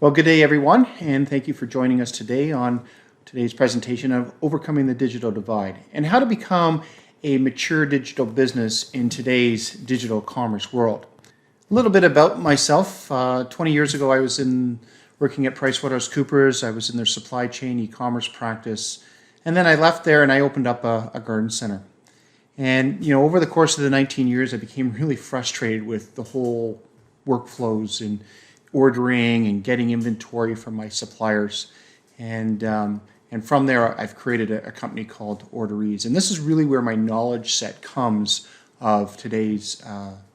Well, good day, everyone, and thank you for joining us today on today's presentation of Overcoming the Digital Divide and how to become a mature digital business in today's digital commerce world. A little bit about myself. 20 years ago, I was working at PricewaterhouseCoopers. I was in their supply chain e-commerce practice, and then I left there and I opened up a garden center. And over the course of the 19 years, I became really frustrated with the whole workflows and ordering and getting inventory from my suppliers. And from there, I've created a company called Orderease. And this is really where my knowledge set comes of today's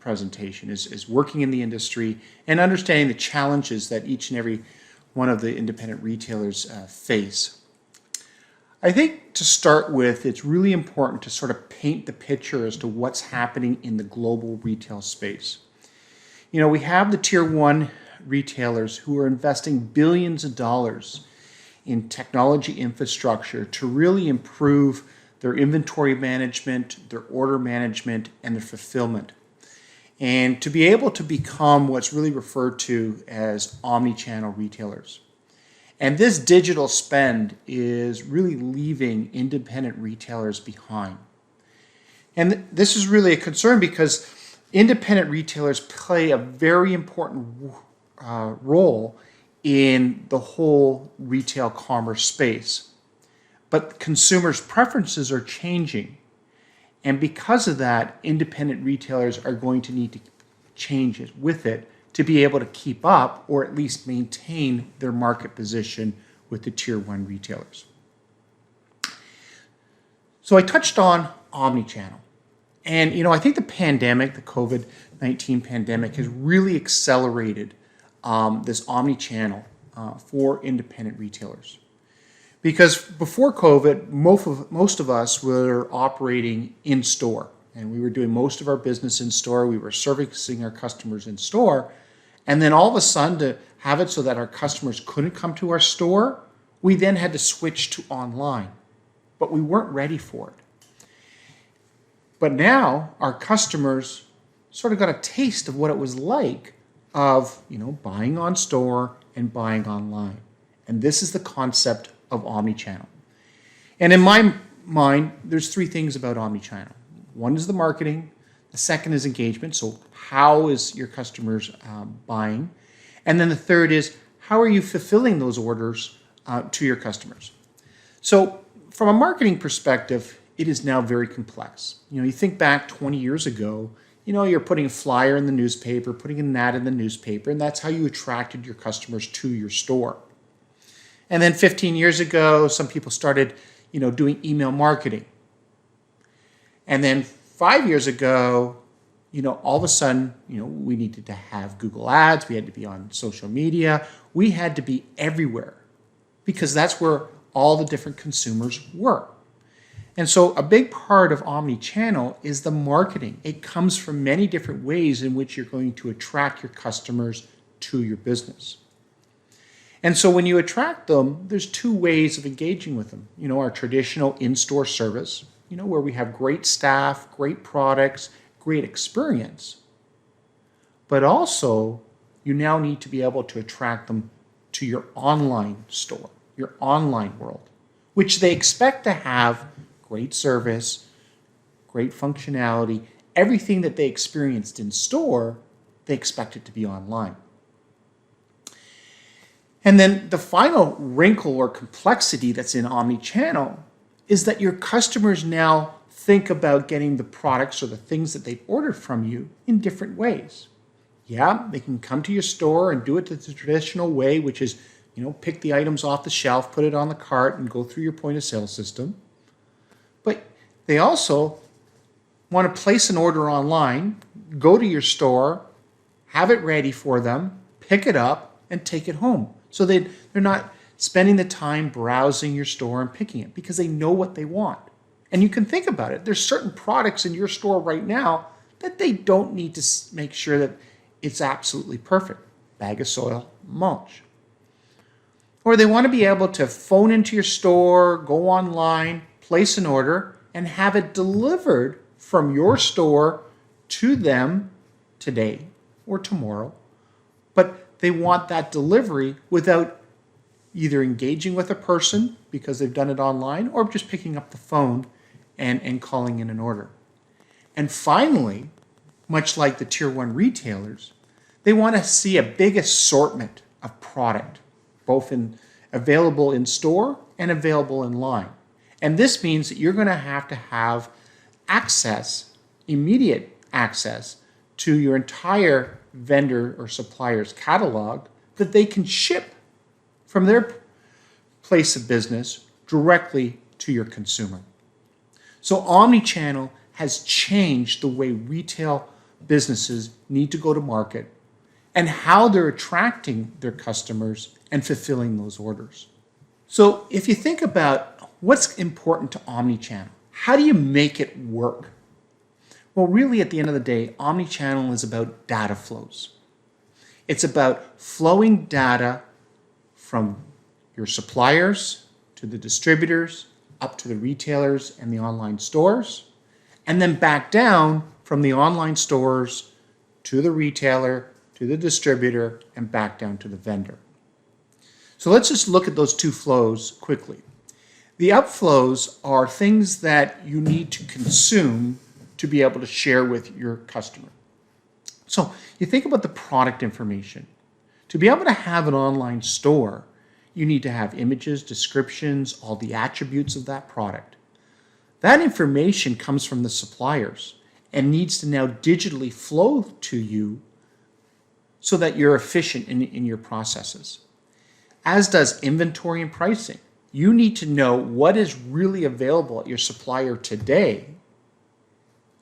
presentation, is working in the industry and understanding the challenges that each and every one of the independent retailers face. I think to start with, it's really important to sort of paint the picture as to what's happening in the global retail space. We have the tier one retailers who are investing billions of dollars in technology infrastructure to really improve their inventory management, their order management, and their fulfillment. And to be able to become what's really referred to as omni-channel retailers. And this digital spend is really leaving independent retailers behind. And this is really a concern because independent retailers play a very important role in the whole retail commerce space. But consumers' preferences are changing. And because of that, independent retailers are going to need to change it with it to be able to keep up or at least maintain their market position with the tier one retailers. So I touched on omnichannel. And I think the pandemic, the COVID-19 pandemic, has really accelerated this omni-channel for independent retailers. Because before COVID, most of us were operating in store, and we were doing most of our business in store. We were servicing our customers in store, and then all of a sudden, to have it so that our customers couldn't come to our store, we then had to switch to online, but we weren't ready for it. But now our customers sort of got a taste of what it was like of buying on store and buying online. And this is the concept of omnichannel. And in my mind, there's three things about omnichannel. One is the marketing. The second is engagement. So how is your customers buying? And then the third is how are you fulfilling those orders to your customers? So from a marketing perspective, it is now very complex. You think back 20 years ago, you're putting a flyer in the newspaper, putting an ad in the newspaper, and that's how you attracted your customers to your store. And then 15 years ago, some people started, doing email marketing. And then 5 years ago, all of a sudden, we needed to have Google Ads. We had to be on social media. We had to be everywhere because that's where all the different consumers were. And so a big part of omni-channel is the marketing. It comes from many different ways in which you're going to attract your customers to your business. And so when you attract them, there's two ways of engaging with them. Our traditional in-store service, where we have great staff, great products, great experience. But also, you now need to be able to attract them to your online store, your online world, which they expect to have great service, great functionality, everything that they experienced in store, they expect it to be online. And then the final wrinkle or complexity that's in omni-channel is that your customers now think about getting the products or the things that they've ordered from you in different ways. Yeah, they can come to your store and do it the traditional way, which is, pick the items off the shelf, put it on the cart, and go through your point of sale system. But they also want to place an order online, go to your store, have it ready for them, pick it up, and take it home. So they're not spending the time browsing your store and picking it because they know what they want. And you can think about it. There's certain products in your store right now that they don't need to make sure that it's absolutely perfect. Bag of soil, mulch. Or they want to be able to phone into your store, go online, place an order, and have it delivered from your store to them today or tomorrow but they want that delivery without either engaging with a person because they've done it online or just picking up the phone and calling in an order. And finally, much like the tier one retailers, they want to see a big assortment of product, both available in store and available online. And this means that you're going to have access, immediate access to your entire vendor or supplier's catalog that they can ship from their place of business directly to your consumer. So omnichannel has changed the way retail businesses need to go to market and how they're attracting their customers and fulfilling those orders. So if you think about what's important to omnichannel, how do you make it work? Well, really at the end of the day, omnichannel is about data flows. It's about flowing data from your suppliers to the distributors, up to the retailers and the online stores, and then back down from the online stores to the retailer, to the distributor, and back down to the vendor. So let's just look at those two flows quickly. The upflows are things that you need to consume to be able to share with your customer. So you think about the product information. To be able to have an online store, you need to have images, descriptions, all the attributes of that product. That information comes from the suppliers and needs to now digitally flow to you so that you're efficient in your processes. As does inventory and pricing. You need to know what is really available at your supplier today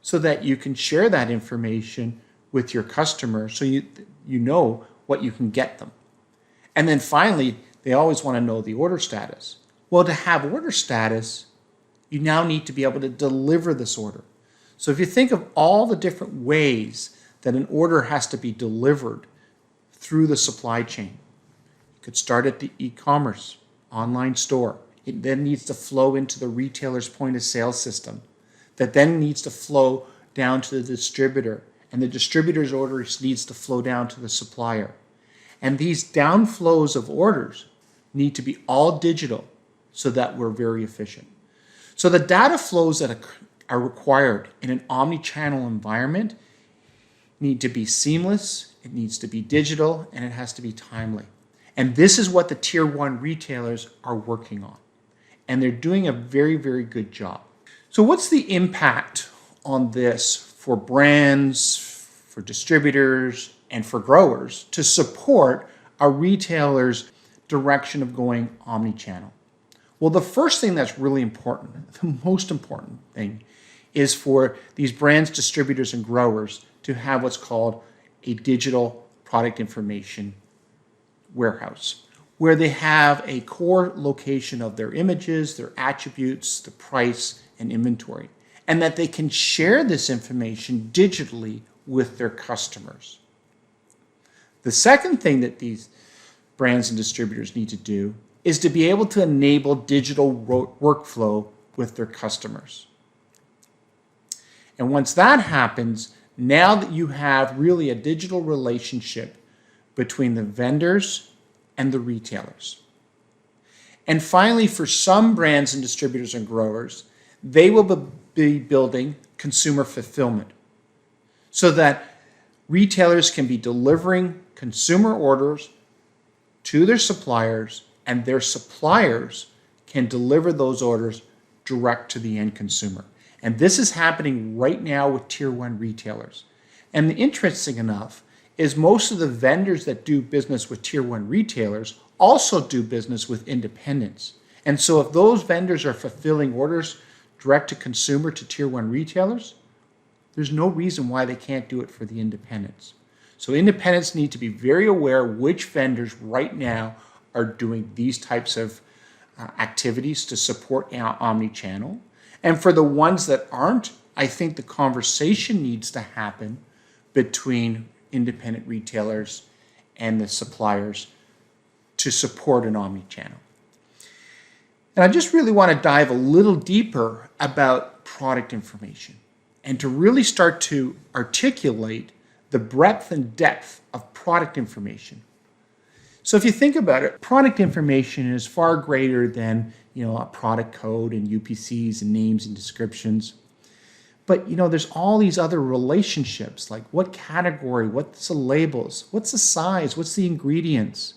so that you can share that information with your customer so you know what you can get them. And then finally, they always want to know the order status. Well, to have order status, you now need to be able to deliver this order. So if you think of all the different ways that an order has to be delivered through the supply chain, you could start at the e-commerce online store. It then needs to flow into the retailer's point of sale system that then needs to flow down to the distributor, and the distributor's orders needs to flow down to the supplier. And these downflows of orders need to be all digital so that we're very efficient. So the data flows that are required in an omni-channel environment need to be seamless, it needs to be digital, and it has to be timely. And this is what the tier one retailers are working on. And they're doing a very, very good job. So what's the impact on this for brands, for distributors, and for growers to support a retailer's direction of going omni-channel? Well, the first thing that's really important, the most important thing, is for these brands, distributors, and growers to have what's called a digital product information warehouse, where they have a core location of their images, their attributes, the price, and inventory, and that they can share this information digitally with their customers. The second thing that these brands and distributors need to do is to be able to enable digital workflow with their customers. And once that happens, now that you have really a digital relationship between the vendors and the retailers. And finally, for some brands and distributors and growers, they will be building consumer fulfillment so that retailers can be delivering consumer orders to their suppliers, and their suppliers can deliver those orders direct to the end consumer. And this is happening right now with tier one retailers. And interesting enough is most of the vendors that do business with tier one retailers also do business with independents. And so if those vendors are fulfilling orders direct to consumer to tier one retailers, there's no reason why they can't do it for the independents. So independents need to be very aware which vendors right now are doing these types of activities to support omni-channel. And for the ones that aren't, I think the conversation needs to happen between independent retailers and the suppliers to support an omni-channel. And I just really want to dive a little deeper about product information and to really start to articulate the breadth and depth of product information. So if you think about it, product information is far greater than, a product code and UPCs and names and descriptions. But, there's all these other relationships, like what category, what's the labels, what's the size, what's the ingredients.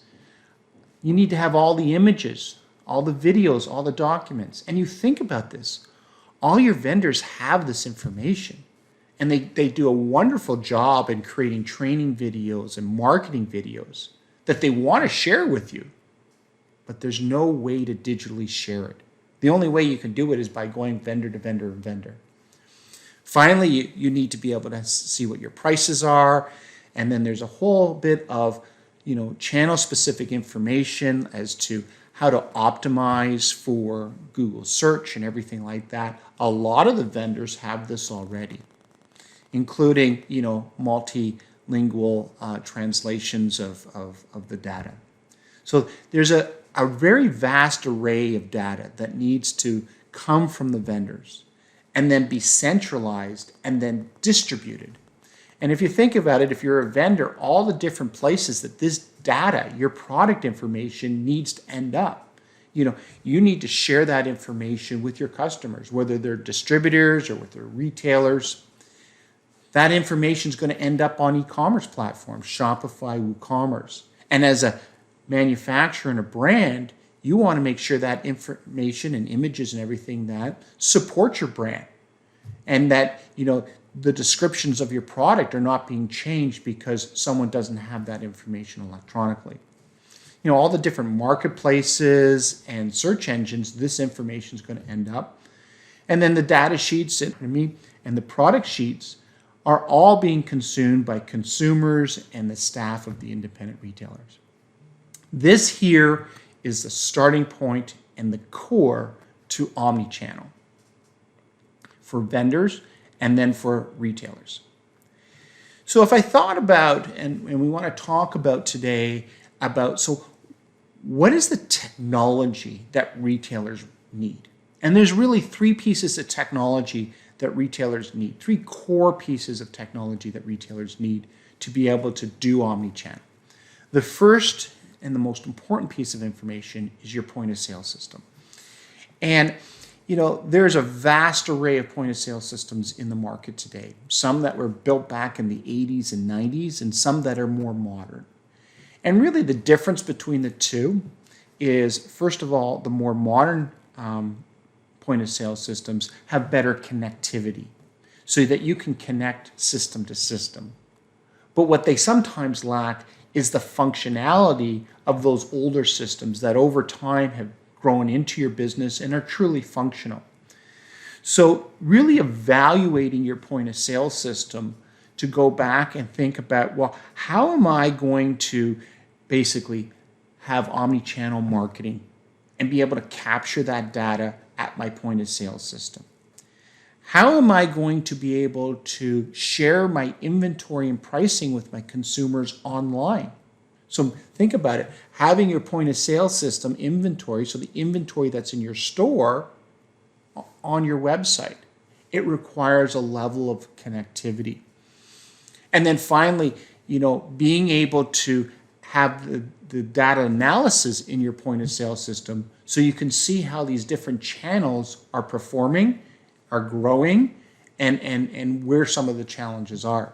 You need to have all the images, all the videos, all the documents. And you think about this, all your vendors have this information. And they do a wonderful job in creating training videos and marketing videos that they want to share with you. But there's no way to digitally share it. The only way you can do it is by going vendor to vendor to vendor. Finally, you need to be able to see what your prices are. And then there's a whole bit of, channel-specific information as to how to optimize for Google search and everything like that. A lot of the vendors have this already, including, multilingual translations of the data. So there's a very vast array of data that needs to come from the vendors and then be centralized and then distributed. And if you think about it, if you're a vendor, all the different places that this data, your product information, needs to end up. You need to share that information with your customers, whether they're distributors or with their retailers. That information is going to end up on e-commerce platforms, Shopify, WooCommerce. And as a manufacturer and a brand, you want to make sure that information and images and everything that support your brand, and that the descriptions of your product are not being changed because someone doesn't have that information electronically. All the different marketplaces and search engines, this information is going to end up. And then the data sheets and the product sheets are all being consumed by consumers and the staff of the independent retailers. This here is the starting point and the core to omnichannel for vendors and then for retailers. So if I thought about, and we want to talk about today about, so what is the technology that retailers need? And there's really three pieces of technology that retailers need, three core pieces of technology that retailers need to be able to do omnichannel. The first and the most important piece of information is your point of sale system. And there's a vast array of point of sale systems in the market today. Some that were built back in the 80s and 90s, and some that are more modern. And really the difference between the two is, first of all, the more modern point of sale systems have better connectivity so that you can connect system to system. But what they sometimes lack is the functionality of those older systems that over time have grown into your business and are truly functional. So really evaluating your point of sale system to go back and think about, well, how am I going to basically have omni-channel marketing and be able to capture that data at my point of sale system? How am I going to be able to share my inventory and pricing with my consumers online? So think about it, having your point of sale system inventory, so the inventory that's in your store on your website, it requires a level of connectivity. And then finally, being able to have the data analysis in your point of sale system so you can see how these different channels are performing, are growing, and where some of the challenges are.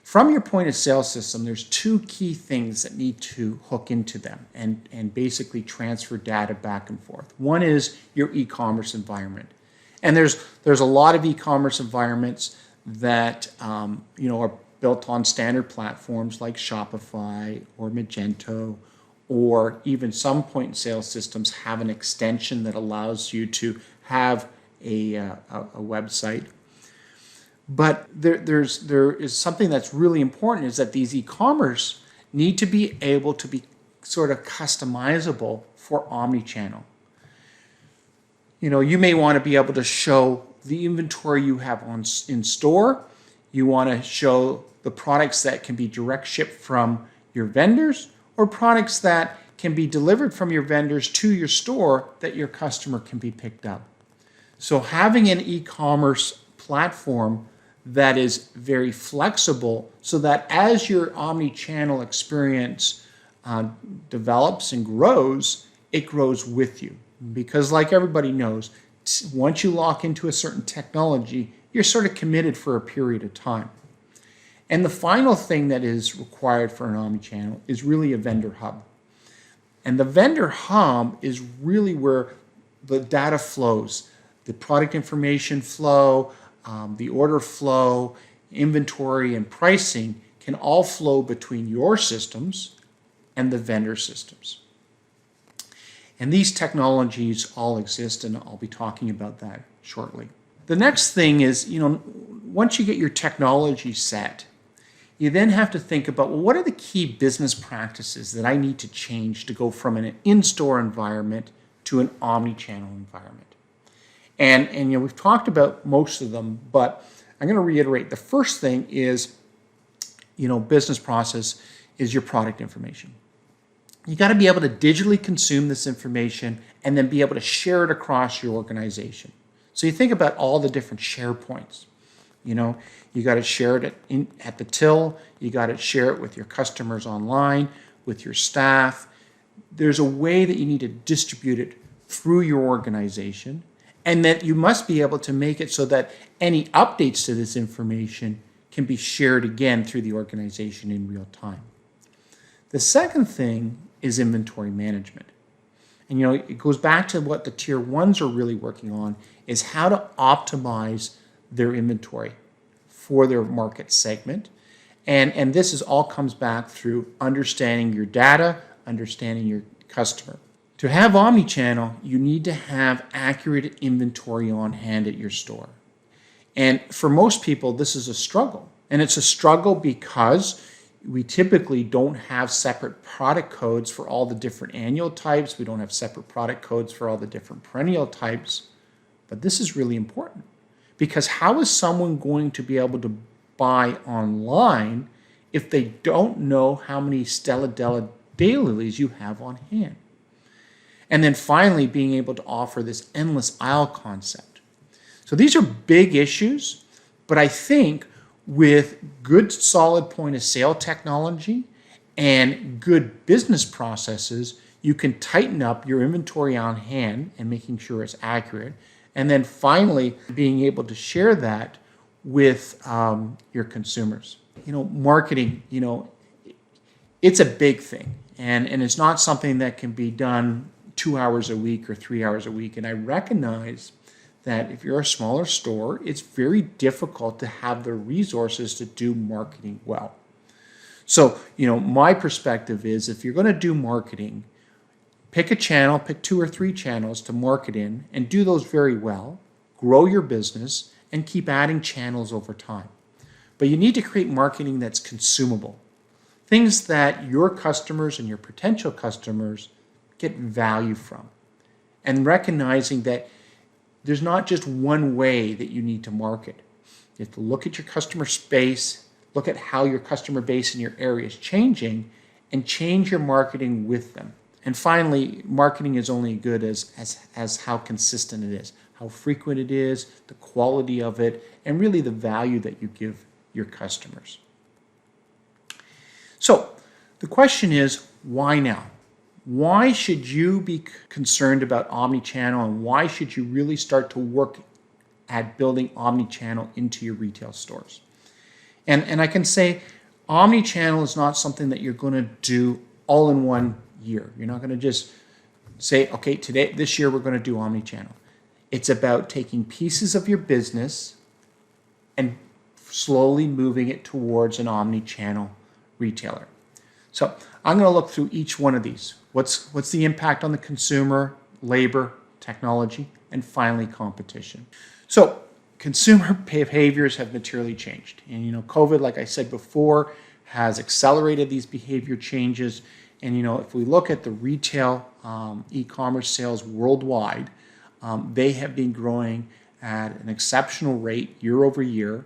From your point of sale system, there's two key things that need to hook into them and basically transfer data back and forth. One is your e-commerce environment. And there's a lot of e-commerce environments that are built on standard platforms like Shopify or Magento, or even some point of sale systems have an extension that allows you to have a website. But there is something that's really important, is that these e-commerce need to be able to be sort of customizable for omnichannel. You may want to be able to show the inventory you have in store. You want to show the products that can be direct shipped from your vendors, or products that can be delivered from your vendors to your store that your customer can be picked up. So having an e-commerce platform that is very flexible so that as your omni-channel experience develops and grows, it grows with you. Because like everybody knows, once you lock into a certain technology, you're sort of committed for a period of time. And the final thing that is required for an omni-channel is really a vendor hub. And the vendor hub is really where the data flows, the product information flow, the order flow, inventory, and pricing can all flow between your systems and the vendor systems. And these technologies all exist, and I'll be talking about that shortly. The next thing is, once you get your technology set, you then have to think about, well, what are the key business practices that I need to change to go from an in-store environment to an omni-channel environment? And we've talked about most of them, but I'm going to reiterate. The first thing is, business process is your product information. You got to be able to digitally consume this information and then be able to share it across your organization. So you think about all the different share points. You got to share it at the till. You got to share it with your customers online, with your staff. There's a way that you need to distribute it through your organization, and that you must be able to make it so that any updates to this information can be shared again through the organization in real time. The second thing is inventory management. And it goes back to what the tier ones are really working on, is how to optimize their inventory for their market segment. And this all comes back through understanding your data, understanding your customer. To have omni-channel, you need to have accurate inventory on hand at your store. And for most people, this is a struggle. And it's a struggle because we typically don't have separate product codes for all the different annual types. We don't have separate product codes for all the different perennial types. But this is really important, because how is someone going to be able to buy online if they don't know how many Stella Della daylilies you have on hand? And then finally, being able to offer this endless aisle concept. So these are big issues, but I think with good solid point of sale technology and good business processes, you can tighten up your inventory on hand and making sure it's accurate. And then finally, being able to share that with your consumers. Marketing, it's a big thing. And it's not something that can be done 2 hours a week or 3 hours a week. And I recognize that if you're a smaller store, it's very difficult to have the resources to do marketing well. So, my perspective is, if you're going to do marketing, pick a channel, pick 2 or 3 channels to market in, and do those very well, grow your business, and keep adding channels over time. But you need to create marketing that's consumable. Things that your customers and your potential customers get value from. And recognizing that there's not just one way that you need to market. You have to look at your customer space, look at how your customer base in your area is changing, and change your marketing with them. And finally, marketing is only good as how consistent it is, how frequent it is, the quality of it, and really the value that you give your customers. So the question is, why now? Why should you be concerned about omni-channel, and why should you really start to work at building omni-channel into your retail stores? And I can say omni-channel is not something that you're going to do all in one year. You're not going to just say, okay, this year we're going to do omni-channel. It's about taking pieces of your business and slowly moving it towards an omni-channel retailer. So I'm going to look through each one of these. What's the impact on the consumer, labor, technology, and finally competition. So consumer behaviors have materially changed. And COVID, like I said before, has accelerated these behavior changes. And if we look at the retail e-commerce sales worldwide, they have been growing at an exceptional rate year over year.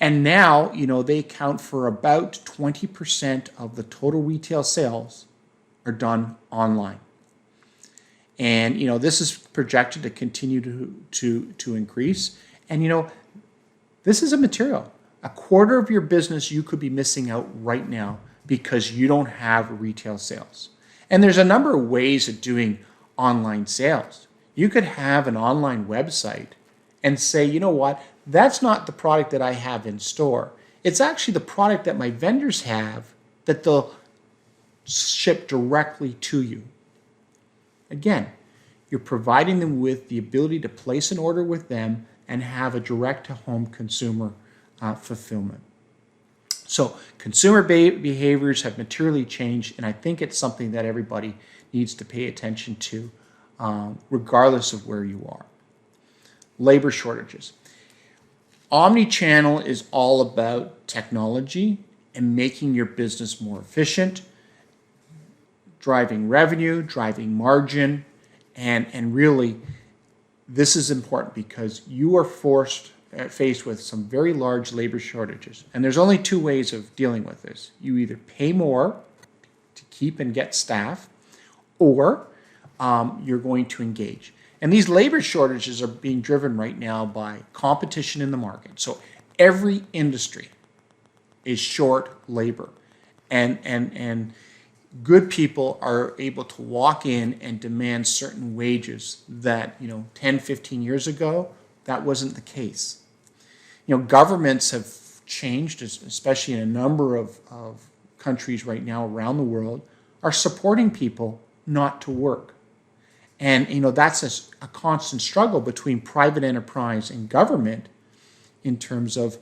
And now, they account for about 20% of the total retail sales are done online. And, this is projected to continue to increase. And, this is a material. a quarter of your business you could be missing out right now because you don't have retail sales. And there's a number of ways of doing online sales. You could have an online website and say, you know what, that's not the product that I have in store. It's actually the product that my vendors have that they'll ship directly to you. Again, you're providing them with the ability to place an order with them and have a direct-to-home consumer fulfillment. So consumer behaviors have materially changed, and I think it's something that everybody needs to pay attention to, regardless of where you are. Labor shortages. Omnichannel is all about technology and making your business more efficient, driving revenue, driving margin, and really this is important because you are faced with some very large labor shortages. And there's only two ways of dealing with this. You either pay more to keep and get staff, or you're going to engage. And these labor shortages are being driven right now by competition in the market. So every industry is short labor. And good people are able to walk in and demand certain wages that, 10, 15 years ago, that wasn't the case. Governments have changed, especially in a number of countries right now around the world, are supporting people not to work. And, that's a constant struggle between private enterprise and government in terms of,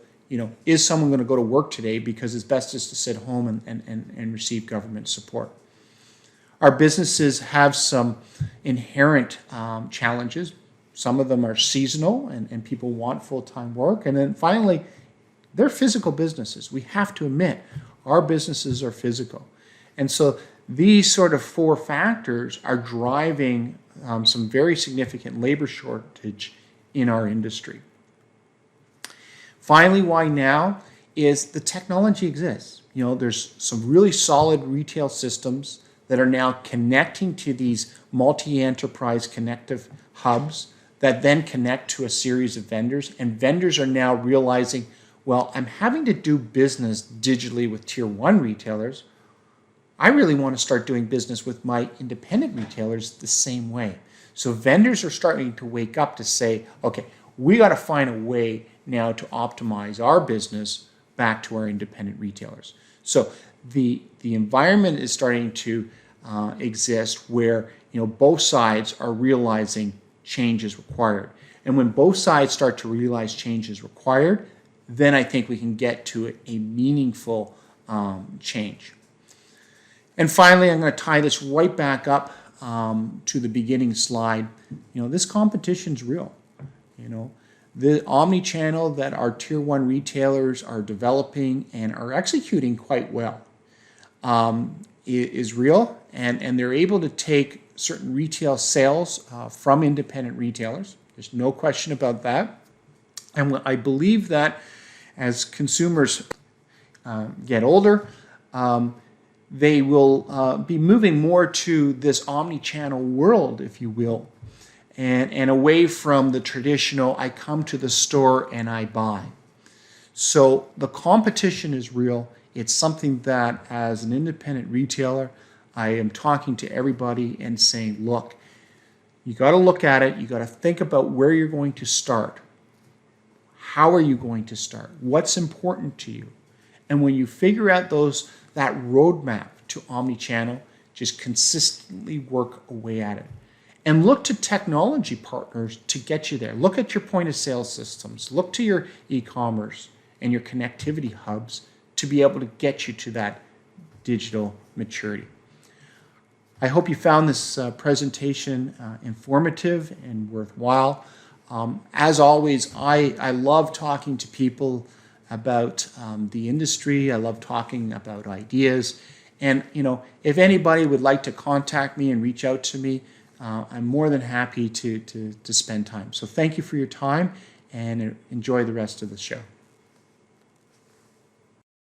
is someone going to go to work today because it's best just to sit home and receive government support. Our businesses have some inherent challenges. Some of them are seasonal and people want full-time work. And then finally, they're physical businesses. We have to admit, our businesses are physical. And so these sort of four factors are driving some very significant labor shortage in our industry. Finally, why now is the technology exists. There's some really solid retail systems that are now connecting to these multi-enterprise connective hubs that then connect to a series of vendors. And vendors are now realizing, well, I'm having to do business digitally with tier one retailers. I really want to start doing business with my independent retailers the same way. So vendors are starting to wake up to say, okay, we got to find a way now to optimize our business back to our independent retailers. So the environment is starting to exist where both sides are realizing change is required. And when both sides start to realize change is required, then I think we can get to a meaningful change. And finally, I'm going to tie this right back up to the beginning slide. This competition's real. The omni-channel that our tier one retailers are developing and are executing quite well is real, and they're able to take certain retail sales from independent retailers. There's no question about that. And I believe that as consumers get older, they will be moving more to this omni-channel world, if you will, and away from the traditional, I come to the store and I buy. So the competition is real. It's something that as an independent retailer, I am talking to everybody and saying, look, you got to look at it. You got to think about where you're going to start. How are you going to start? What's important to you? And when you figure out that roadmap to omnichannel, just consistently work away at it. And look to technology partners to get you there. Look at your point of sale systems. Look to your e-commerce and your connectivity hubs to be able to get you to that digital maturity. I hope you found this presentation informative and worthwhile. As always, I love talking to people about the industry. I love talking about ideas. And, if anybody would like to contact me and reach out to me, I'm more than happy to spend time. So thank you for your time and enjoy the rest of the show.